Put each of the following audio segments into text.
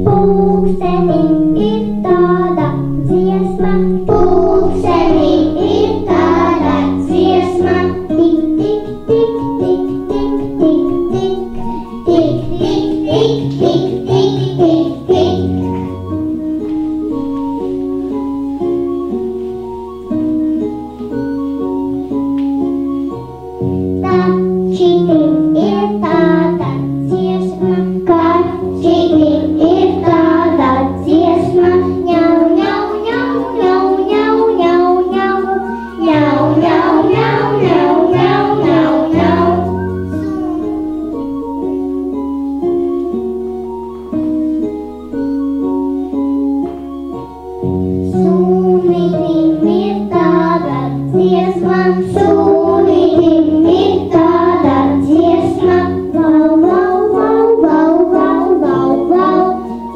Pulkstenim ir tāda dziesma, pulkstenim ir tāda dziesma, tik, tik, tik, tik, tik, tik, tik, tik, tik, tik, tik, tik, tik, tik. Tā šitim ir tāda dziesma, kā šitim ir tāda dziesma, ņau, ņau, ņau, ņau, ņau, ņau, ņau, ņau, ņau, ņau, ņau, ņau, ņau, ņau. Sunītim ir tāda dziesma, sunītim ir tāda dziesma, vau, vau, vau, vau, vau, vau,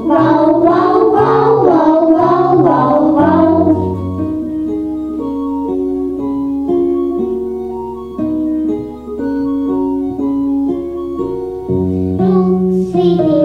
vau, vau, vau, vau, vau, vau, vau, vau. Pulkstenim